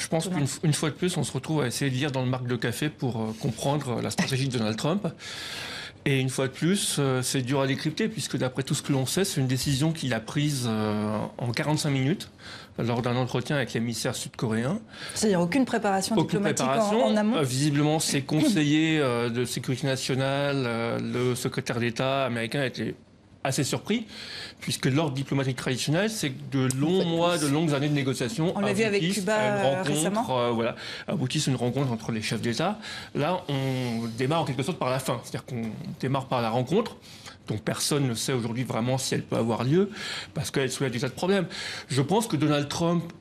Je pense qu'une fois de plus, on se retrouve à essayer de lire dans le marc de café pour comprendre la stratégie de Donald Trump. Et une fois de plus, c'est dur à décrypter, puisque d'après tout ce que l'on sait, c'est une décision qu'il a prise en 45 minutes, lors d'un entretien avec l'émissaire sud-coréen. C'est-à-dire aucune préparation diplomatique en amont. Visiblement, ses conseillers de sécurité nationale, le secrétaire d'État américain étaient assez surpris, puisque l'ordre diplomatique traditionnel, c'est que de longs mois, de longues années de négociations on l'a vu avec Cuba récemment. Aboutissent à une rencontre entre les chefs d'État. Là, on démarre en quelque sorte par la fin, c'est-à-dire qu'on démarre par la rencontre, dont personne ne sait aujourd'hui vraiment si elle peut avoir lieu, parce qu'elle soulève des tas de problèmes. Je pense que Donald Trump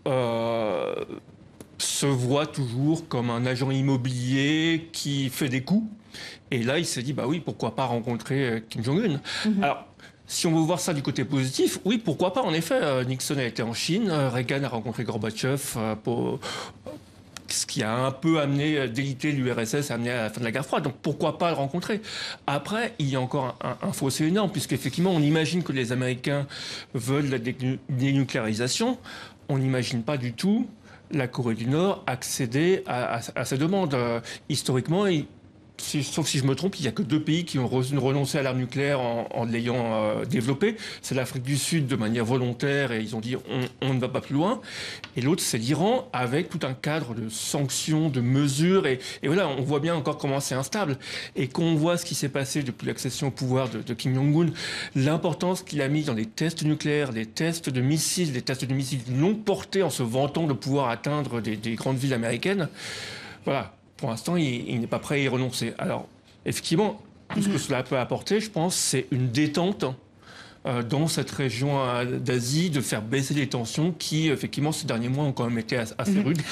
se voit toujours comme un agent immobilier qui fait des coups. Et là, il s'est dit, bah oui, pourquoi pas rencontrer Kim Jong-un. Alors, si on veut voir ça du côté positif, oui, pourquoi pas. En effet, Nixon a été en Chine, Reagan a rencontré Gorbatchev, ce qui a un peu délité l'URSS, amené à la fin de la guerre froide. Donc pourquoi pas le rencontrer? Après, il y a encore un fossé énorme, puisqu'effectivement, on imagine que les Américains veulent la dénucléarisation. On n'imagine pas du tout la Corée du Nord accéder à ces demandes. Historiquement, sauf si je me trompe, il n'y a que 2 pays qui ont renoncé à l'arme nucléaire en l'ayant développée. C'est l'Afrique du Sud de manière volontaire et ils ont dit on ne va pas plus loin. Et l'autre, c'est l'Iran avec tout un cadre de sanctions, de mesures. Et voilà, on voit bien encore comment c'est instable. Et quand on voit ce qui s'est passé depuis l'accession au pouvoir de Kim Jong-un, l'importance qu'il a mis dans les tests nucléaires, les tests de missiles de longue portée en se vantant de pouvoir atteindre des grandes villes américaines. Voilà. Pour l'instant, il n'est pas prêt à y renoncer. Alors, effectivement, tout ce que cela peut apporter, je pense, c'est une détente dans cette région d'Asie, de faire baisser les tensions qui, effectivement, ces derniers mois ont quand même été assez rudes.